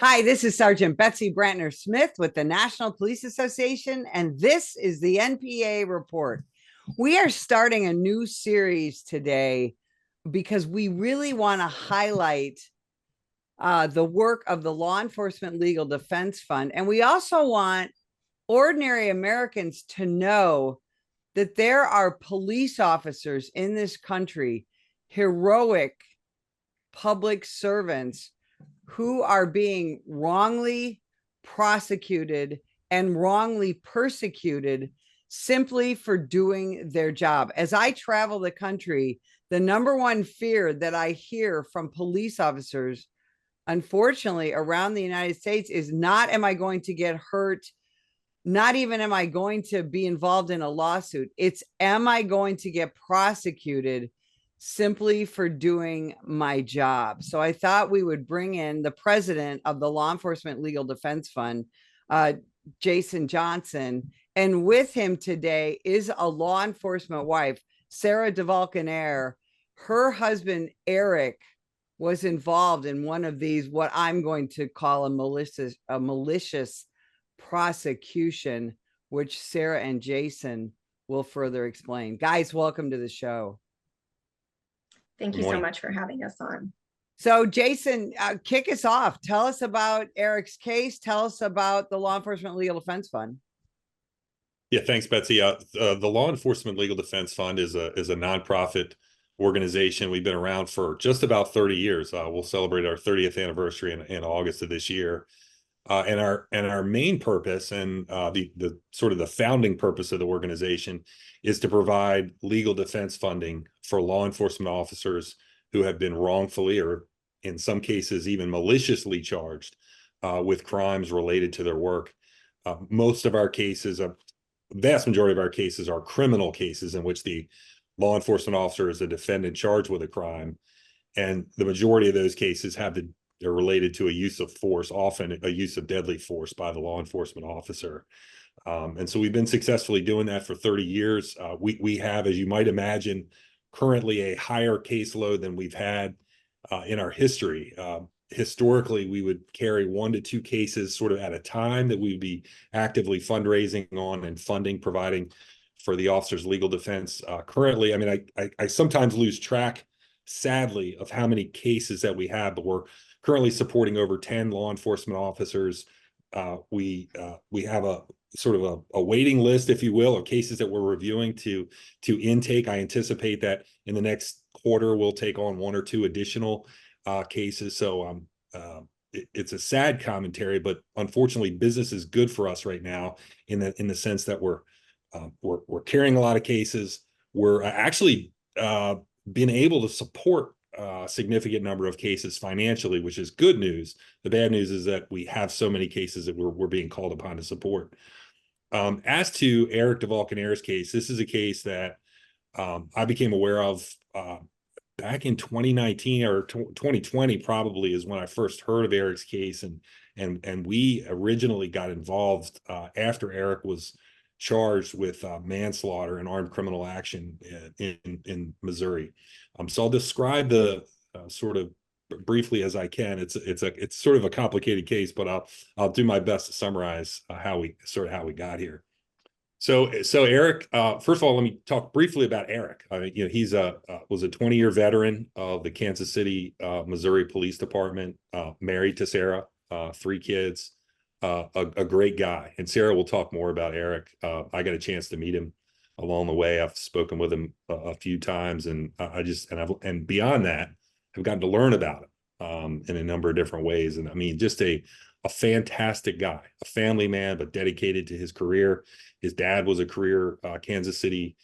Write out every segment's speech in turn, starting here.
Hi, this is Sergeant Betsy Brantner Smith with the National Police Association, and this is the NPA report. We are starting a new series today because we really want to highlight the work of the Law Enforcement Legal Defense Fund. And we also want ordinary Americans to know that there are police officers in this country, heroic public servants who are being wrongly prosecuted and wrongly persecuted simply for doing their job. As I travel the country, the number one fear that I hear from police officers, unfortunately, around the United States is not, am I going to get hurt? Not even, am I going to be involved in a lawsuit? It's, am I going to get prosecuted simply for doing my job? So I thought we would bring in the president of the Law Enforcement Legal Defense Fund, Jason Johnson. And with him today is a law enforcement wife, Sarah DeValkenaere. Her husband, Eric, was involved in one of these, what I'm going to call a malicious prosecution, which Sarah and Jason will further explain. Guys, welcome to the show. Thank you so much for having us on. So Jason, kick us off. Tell us about Eric's case. Tell us about the Law Enforcement Legal Defense Fund. Yeah, thanks, Betsy. The Law Enforcement Legal Defense Fund is a nonprofit organization. We've been around for just about 30 years. We'll celebrate our 30th anniversary in August of this year. And our main purpose and the sort of the founding purpose of the organization is to provide legal defense funding for law enforcement officers who have been wrongfully, or in some cases even maliciously, charged with crimes related to their work. Most of our cases, a vast majority of our cases, are criminal cases in which the law enforcement officer is a defendant charged with a crime, and the majority of those cases they're related to a use of force, often a use of deadly force by the law enforcement officer. And so we've been successfully doing that for 30 years. We have, as you might imagine, currently a higher caseload than we've had in our history. Historically, we would carry 1 to 2 cases sort of at a time that we'd be actively fundraising on and funding, providing for the officer's legal defense. Currently, I mean, I sometimes lose track, sadly, of how many cases that we have, but we're currently supporting over 10 law enforcement officers. We have a sort of a waiting list, if you will, of cases that we're reviewing to intake. I anticipate that in the next quarter we'll take on 1 or 2 additional cases. So it's a sad commentary, but unfortunately, business is good for us right now in the sense that we're carrying a lot of cases. We're actually been able to support a significant number of cases financially, which is good news. The bad news is that we have so many cases that we're being called upon to support. As to Eric DeValkenaere's case, this is a case that I became aware of back in 2019 or 2020, probably, is when I first heard of Eric's case, and we originally got involved after Eric was charged with manslaughter and armed criminal action in Missouri. So I'll describe the sort of briefly as I can. It's sort of a complicated case, but I'll do my best to summarize how we got here. So Eric, first of all, let me talk briefly about Eric. He's was a 20-year veteran of the Kansas City, Missouri Police Department, married to Sarah, 3 kids. A great guy, and Sarah will talk more about Eric. I got a chance to meet him along the way. I've spoken with him a few times, and and beyond that, I've gotten to learn about him in a number of different ways. And I mean, just a fantastic guy, a family man, but dedicated to his career. His dad was a career Kansas City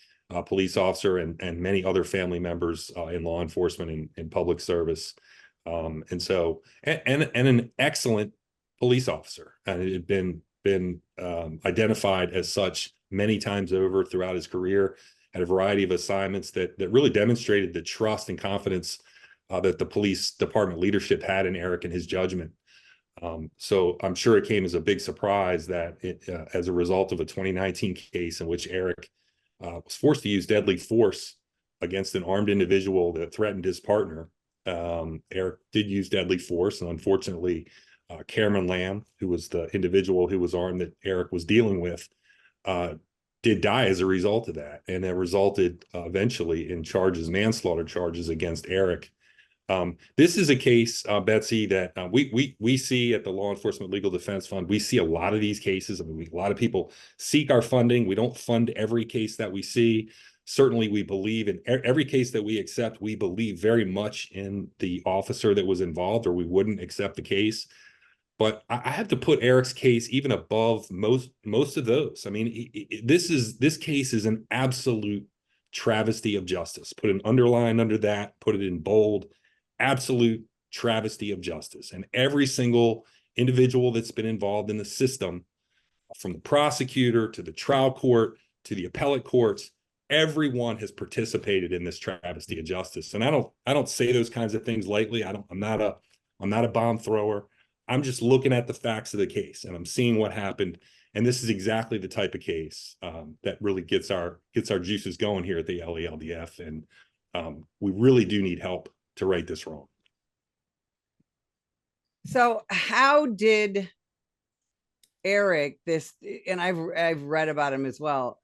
police officer, and many other family members in law enforcement and public service, and an excellent police officer, and it had been identified as such many times over throughout his career, had a variety of assignments that really demonstrated the trust and confidence that the police department leadership had in Eric and his judgment. So I'm sure it came as a big surprise that as a result of a 2019 case in which Eric was forced to use deadly force against an armed individual that threatened his partner, Eric did use deadly force, and unfortunately Cameron Lamb, who was the individual who was armed that Eric was dealing with, did die as a result of that. And that resulted eventually in manslaughter charges against Eric. This is a case, Betsy, that we see at the Law Enforcement Legal Defense Fund. We see a lot of these cases. I mean, a lot of people seek our funding. We don't fund every case that we see. Certainly, we believe in every case that we accept. We believe very much in the officer that was involved, or we wouldn't accept the case. But I have to put Eric's case even above most of those. I mean, this case is an absolute travesty of justice. Put an underline under that, put it in bold. Absolute travesty of justice. And every single individual that's been involved in the system, from the prosecutor to the trial court to the appellate courts, everyone has participated in this travesty of justice. And I don't say those kinds of things lightly. I'm not a bomb thrower. I'm just looking at the facts of the case, and I'm seeing what happened. And this is exactly the type of case that really gets our juices going here at the LELDF. And we really do need help to right this wrong. So how did Eric, and I've read about him as well.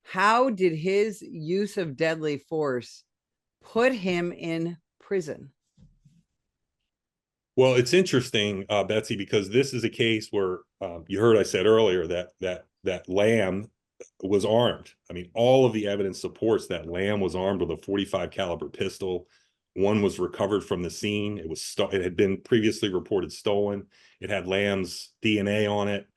How did his use of deadly force put him in prison? Well, it's interesting, Betsy, because this is a case where you heard I said earlier that Lamb was armed. I mean, all of the evidence supports that Lamb was armed with a .45 caliber pistol. One was recovered from the scene. It had been previously reported stolen. It had Lamb's DNA on it.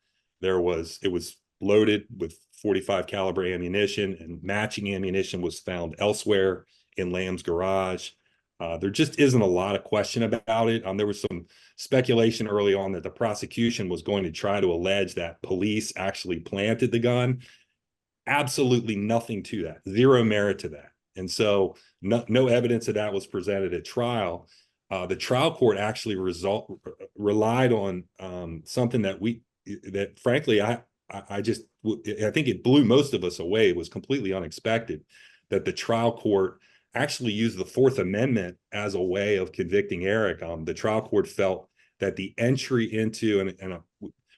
It was loaded with .45 caliber ammunition, and matching ammunition was found elsewhere in Lamb's garage. There just isn't a lot of question about it. There was some speculation early on that the prosecution was going to try to allege that police actually planted the gun. Absolutely nothing to that. Zero merit to that. And so no evidence of that was presented at trial. The trial court actually relied on something that frankly, I think it blew most of us away. It was completely unexpected that the trial court actually used the Fourth Amendment as a way of convicting Eric. The trial court felt that the entry into, and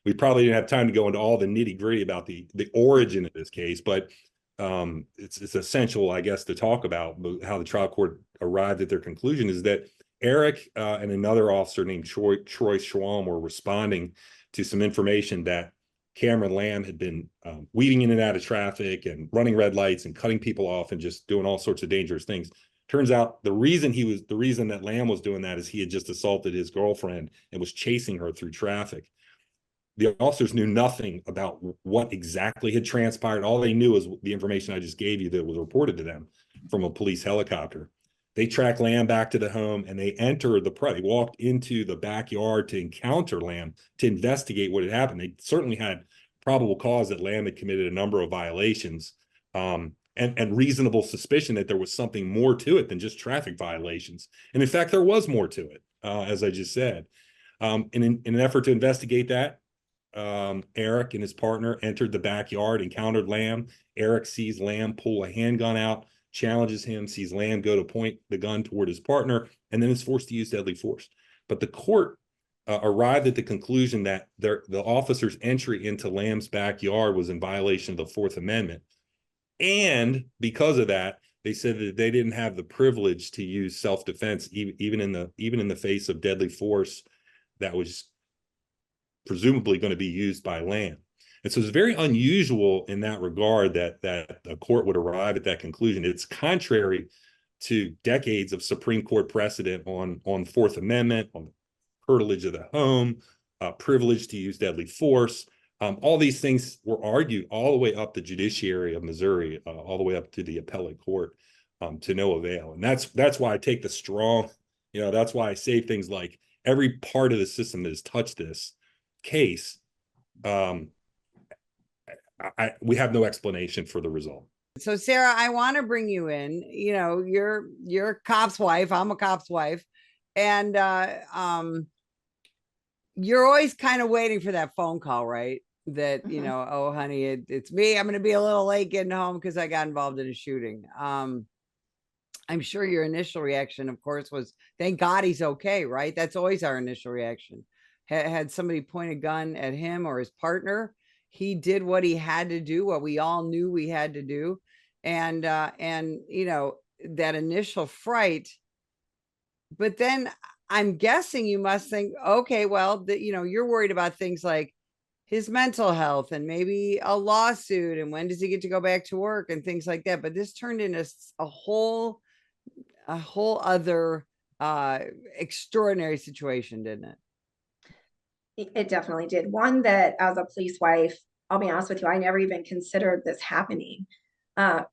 we probably didn't have time to go into all the nitty gritty about the origin of this case, but it's essential, I guess, to talk about how the trial court arrived at their conclusion is that Eric and another officer named Troy Schwalm were responding to some information that Cameron Lamb had been weaving in and out of traffic and running red lights and cutting people off and just doing all sorts of dangerous things. Turns out the reason that Lamb was doing that is he had just assaulted his girlfriend and was chasing her through traffic. The officers knew nothing about what exactly had transpired. All they knew was the information I just gave you that was reported to them from a police helicopter. They tracked Lamb back to the home, and they they walked into the backyard to encounter Lamb to investigate what had happened. They certainly had probable cause that Lamb had committed a number of violations, and reasonable suspicion that there was something more to it than just traffic violations. And in fact, there was more to it, as I just said. In an effort to investigate that, Eric and his partner entered the backyard, encountered Lamb. Eric sees Lamb pull a handgun out, challenges him, sees Lamb go to point the gun toward his partner, and then is forced to use deadly force. But the court arrived at the conclusion that the officer's entry into Lamb's backyard was in violation of the Fourth Amendment. And because of that, they said that they didn't have the privilege to use self-defense, even in the face of deadly force that was presumably going to be used by Lamb. And so it's very unusual in that regard that a court would arrive at that conclusion. It's contrary to decades of Supreme Court precedent on Fourth Amendment, on curtilage of the home, privilege to use deadly force. All these things were argued all the way up the judiciary of Missouri, all the way up to the appellate court, to no avail. And that's why I take the strong, that's why I say things like every part of the system that has touched this case, we have no explanation for the result. So Sarah, I want to bring you in. You're a cop's wife. I'm a cop's wife. And you're always kind of waiting for that phone call, right? That, oh, honey, it's me. I'm going to be a little late getting home because I got involved in a shooting. I'm sure your initial reaction, of course, was, thank God he's okay, right? That's always our initial reaction. had somebody point a gun at him or his partner, he did what he had to do, what we all knew we had to do. And you know, that initial fright, but then I'm guessing you must think, okay, well, you know, you're worried about things like his mental health and maybe a lawsuit and when does he get to go back to work and things like that. But this turned into a whole other extraordinary situation, didn't it? It definitely did. One that, as a police wife, I'll be honest with you, I never even considered this happening.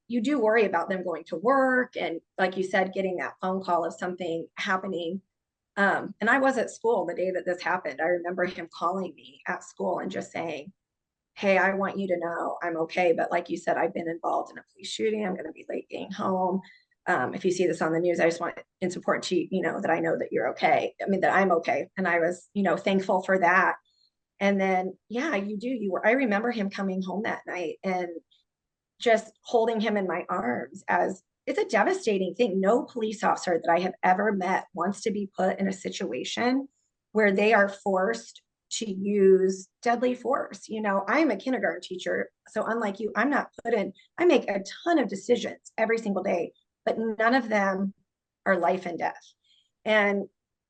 You do worry about them going to work and, like you said, getting that phone call of something happening. And I was at school the day that this happened. I remember him calling me at school and just saying, hey, I want you to know I'm okay. But like you said, I've been involved in a police shooting. I'm going to be late getting home. If you see this on the news, I just want, it's important to you know that I know that you're okay. I mean, that I'm okay. And I was, you know, thankful for that. And then, yeah, I remember him coming home that night and just holding him in my arms. As it's a devastating thing. No police officer that I have ever met wants to be put in a situation where they are forced to use deadly force. You know, I am a kindergarten teacher, so unlike you, I'm not put in, I make a ton of decisions every single day, but none of them are life and death. And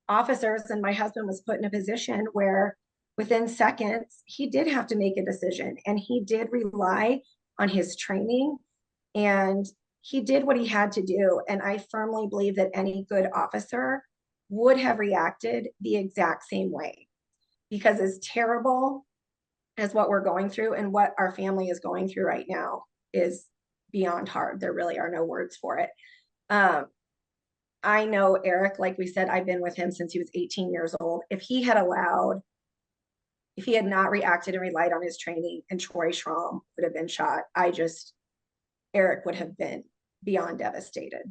officers, and my husband was put in a position where within seconds, he did have to make a decision, and he did rely on his training, and he did what he had to do. And I firmly believe that any good officer would have reacted the exact same way, because as terrible as what we're going through and what our family is going through right now is beyond hard. There really are no words for it. I know Eric, like we said, I've been with him since he was 18 years old. If he had not reacted and relied on his training, and Troy Schramm would have been shot, Eric would have been beyond devastated.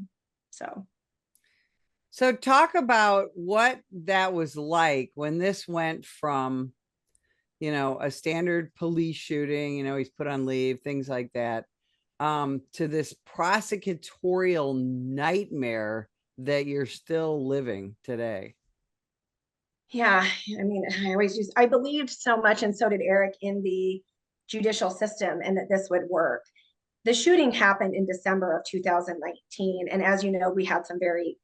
So talk about what that was like when this went from, you know, a standard police shooting, you know, he's put on leave, things like that, to this prosecutorial nightmare that you're still living today. Yeah, I mean, I believed so much, and so did Eric, in the judicial system and that this would work. The shooting happened in December of 2019. And as you know, we had some very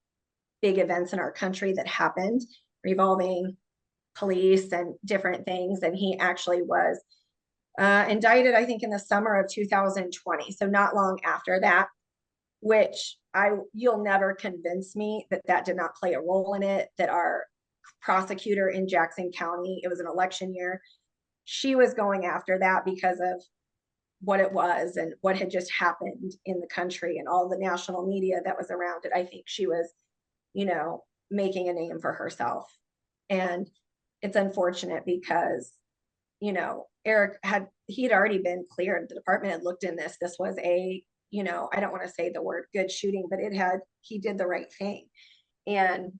big events in our country that happened revolving police and different things. And he actually was indicted, I think, in the summer of 2020. So not long after that, which you'll never convince me that that did not play a role in it, that our prosecutor in Jackson County, it was an election year, she was going after that because of what it was and what had just happened in the country and all the national media that was around it. I think she was, you know, making a name for herself. And it's unfortunate because, you know, Eric had already been cleared. The department had looked in this. This was a, you know, I don't want to say the word good shooting, but he did the right thing. And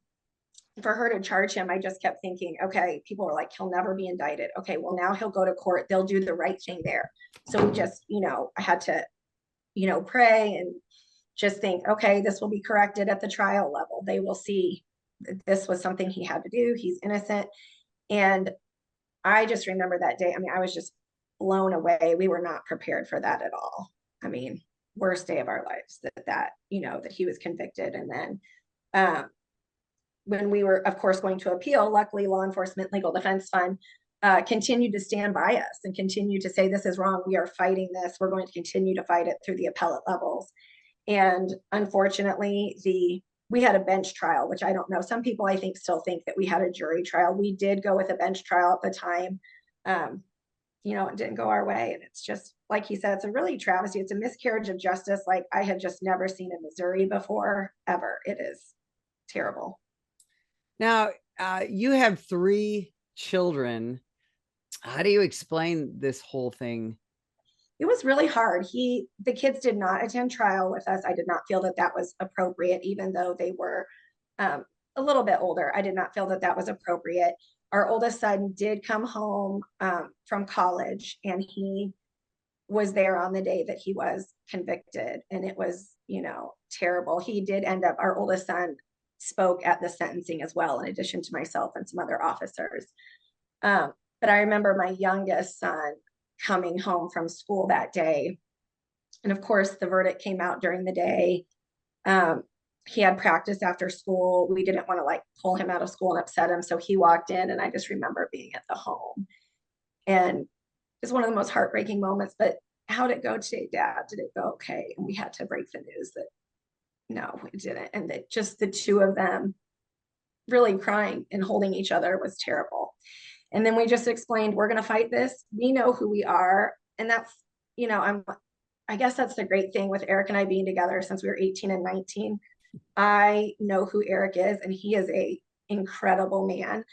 for her to charge him, I just kept thinking, okay, people were like, he'll never be indicted. Okay, well, now he'll go to court. They'll do the right thing there. So we just, you know, I had to, you know, pray and just think, okay, this will be corrected at the trial level. They will see that this was something he had to do. He's innocent. And I just remember that day. I mean, I was just blown away. We were not prepared for that at all. I mean, worst day of our lives that you know, that he was convicted. And then when we were, of course, going to appeal, luckily Law Enforcement Legal Defense Fund continued to stand by us and continue to say, this is wrong. We are fighting this. We're going to continue to fight it through the appellate levels. And unfortunately, we had a bench trial, which I don't know. Some people, I think, still think that we had a jury trial. We did go with a bench trial at the time. You know, it didn't go our way. And it's just, like he said, it's a really travesty. It's a miscarriage of justice like I had just never seen in Missouri before, ever. It is terrible. Now, you have 3 children. How do you explain this whole thing? It was really hard. The kids did not attend trial with us. I did not feel that that was appropriate, even though they were a little bit older. I did not feel that that was appropriate. Our oldest son did come home from college, and he was there on the day that he was convicted. And it was, you know, terrible. He did end up, our oldest son spoke at the sentencing as well, in addition to myself and some other officers. But I remember my youngest son coming home from school that day. And of course, the verdict came out during the day. He had practice after school. We didn't want to like pull him out of school and upset him. So he walked in, and I just remember being at the home. And it's one of the most heartbreaking moments. But how'd it go today, Dad? Did it go okay? And we had to break the news that no, it didn't. And that just the two of them really crying and holding each other was terrible. And then we just explained, we're going to fight this. We know who we are. And that's, I guess that's the great thing with Eric and I being together since we were 18 and 19. I know who Eric is, and he is a incredible man.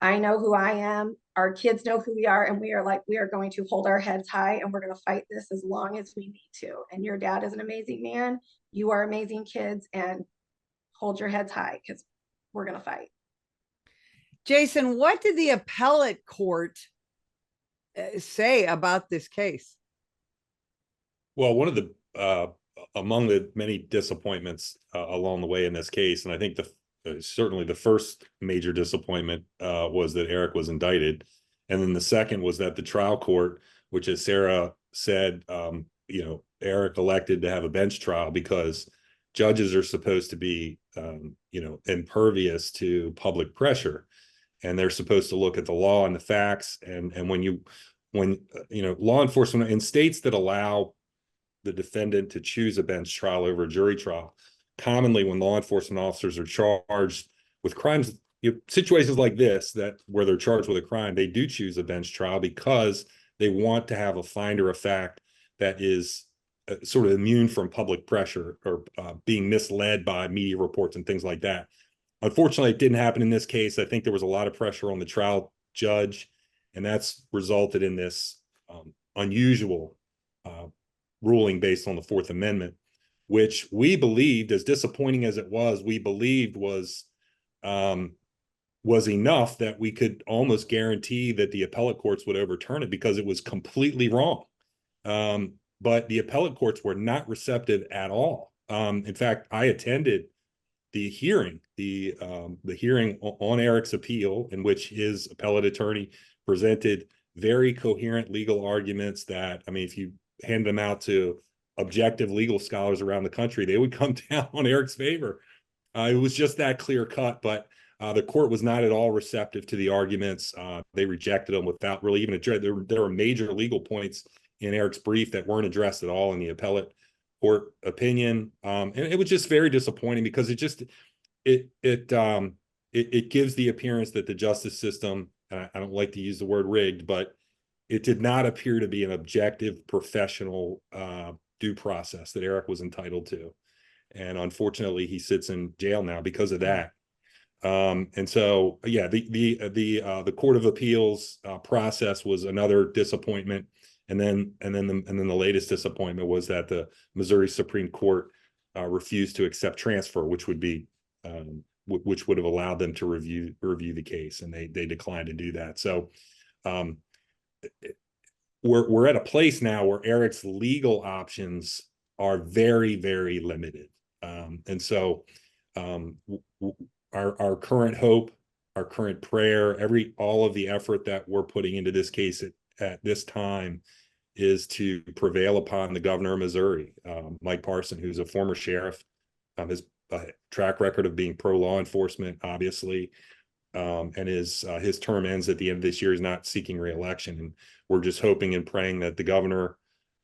I know who I am. Our kids know who we are, and we are going to hold our heads high, and we're going to fight this as long as we need to. And your dad is an amazing man. You are amazing kids, and hold your heads high because we're going to fight. Jason, what did the appellate court say about this case? Well, one of the among the many disappointments along the way in this case, and I think certainly the first major disappointment was that Eric was indicted, and then the second was that the trial court, which, as Sarah said, Eric elected to have a bench trial because judges are supposed to be, impervious to public pressure, and they're supposed to look at the law and the facts. And when law enforcement in states that allow the defendant to choose a bench trial over a jury trial, commonly when law enforcement officers are charged with crimes, situations like this, where they're charged with a crime, they do choose a bench trial because they want to have a finder of fact that is sort of immune from public pressure or being misled by media reports and things like that. Unfortunately, it didn't happen in this case. I think there was a lot of pressure on the trial judge, and that's resulted in this unusual ruling based on the Fourth Amendment, which we believed, as disappointing as it was, was enough that we could almost guarantee that the appellate courts would overturn it because it was completely wrong. But the appellate courts were not receptive at all. In fact, I attended the hearing, the hearing on Eric's appeal, in which his appellate attorney presented very coherent legal arguments that, if you hand them out to objective legal scholars around the country, they would come down on Eric's favor. It was just that clear cut, but the court was not at all receptive to the arguments. They rejected them without really even addressing. There were major legal points in Eric's brief that weren't addressed at all in the appellate court opinion. And it was just very disappointing because it gives the appearance that the justice system, and I don't like to use the word rigged, but it did not appear to be an objective, professional due process that Eric was entitled to. And unfortunately, he sits in jail now because of that. And so, yeah, the Court of Appeals process was another disappointment. And then the latest disappointment was that the Missouri Supreme Court refused to accept transfer, which would have allowed them to review the case, and they declined to do that. So we're at a place now where Eric's legal options are very, very limited. And so our current hope, our current prayer, all of the effort that we're putting into this case at this time is to prevail upon the governor of Missouri, Mike Parson, who's a former sheriff, his track record of being pro-law enforcement, obviously, and his term ends at the end of this year. He's not seeking re-election, and we're just hoping and praying that the governor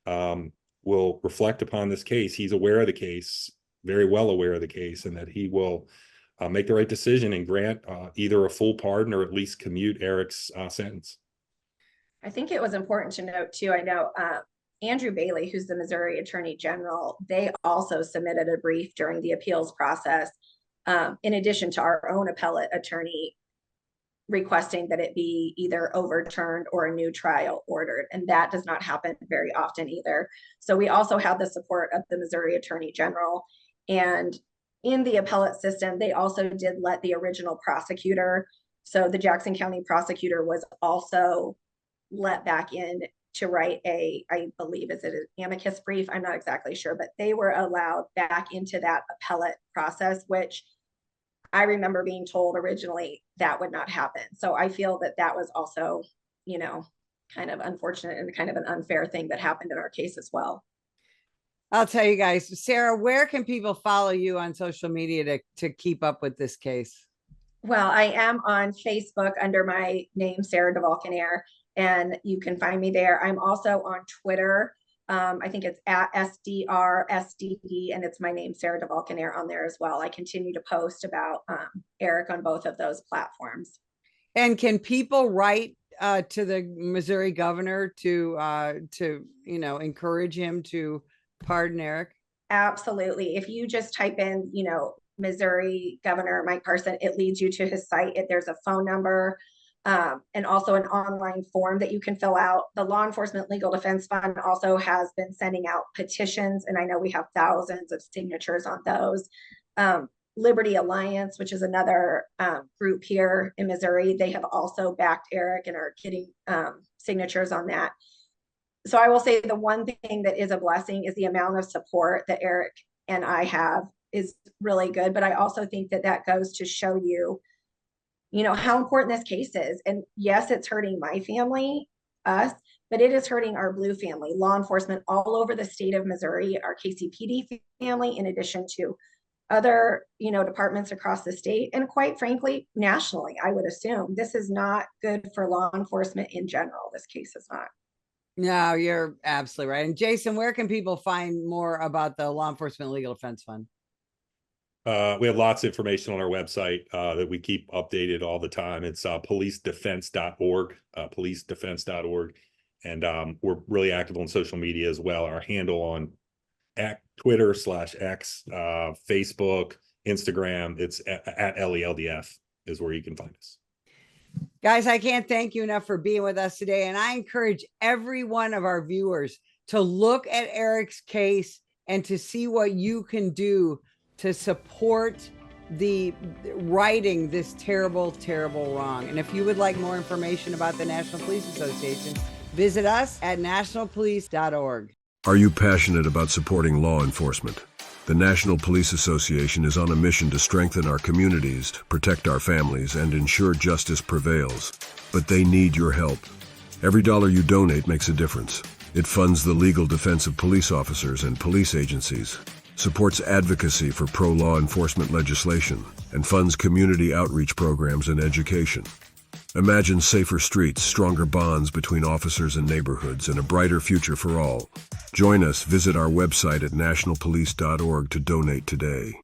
will reflect upon this case. He's aware of the case, very well aware of the case, and that he will make the right decision and grant either a full pardon or at least commute Eric's sentence. I think it was important to note too, I know Andrew Bailey, who's the Missouri Attorney General, they also submitted a brief during the appeals process, in addition to our own appellate attorney requesting that it be either overturned or a new trial ordered. And that does not happen very often either. So we also had the support of the Missouri Attorney General. And in the appellate system, they also did let the original prosecutor, so the Jackson County prosecutor, was also let back in to write I believe, is it an amicus brief? I'm not exactly sure, but they were allowed back into that appellate process, which I remember being told originally that would not happen. So I feel that that was also, kind of unfortunate and kind of an unfair thing that happened in our case as well. I'll tell you guys, Sarah, where can people follow you on social media to keep up with this case? Well, I am on Facebook under my name, Sarah DeValkenaere, and you can find me there. I'm also on Twitter. I think it's at SDRSDD, and it's my name, Sarah DeValkenaere, on there as well. I continue to post about Eric on both of those platforms. And can people write to the Missouri governor to encourage him to pardon Eric? Absolutely. If you just type in, Missouri Governor Mike Parson, it leads you to his site. There's a phone number and also an online form that you can fill out. The Law Enforcement Legal Defense Fund also has been sending out petitions, and I know we have thousands of signatures on those. Liberty Alliance, which is another group here in Missouri, they have also backed Eric and are getting signatures on that. So I will say the one thing that is a blessing is the amount of support that Eric and I have is really good. But I also think that that goes to show you, how important this case is. And yes, it's hurting my family, us, but it is hurting our Blue family, law enforcement all over the state of Missouri, our KCPD family, in addition to other, departments across the state. And quite frankly, nationally, I would assume this is not good for law enforcement in general. This case is not. No, you're absolutely right. And Jason, where can people find more about the Law Enforcement Legal Defense Fund? We have lots of information on our website that we keep updated all the time. It's policedefense.org, policedefense.org. And we're really active on social media as well. Our handle on Twitter/X, Facebook, Instagram, it's at LELDF is where you can find us. Guys, I can't thank you enough for being with us today. And I encourage every one of our viewers to look at Eric's case and to see what you can do to support the righting this terrible, terrible wrong. And if you would like more information about the National Police Association, visit us at nationalpolice.org. Are you passionate about supporting law enforcement? The National Police Association is on a mission to strengthen our communities, protect our families, and ensure justice prevails. But they need your help. Every dollar you donate makes a difference. It funds the legal defense of police officers and police agencies, supports advocacy for pro-law enforcement legislation, and funds community outreach programs and education. Imagine safer streets, stronger bonds between officers and neighborhoods, and a brighter future for all. Join us. Visit our website at nationalpolice.org to donate today.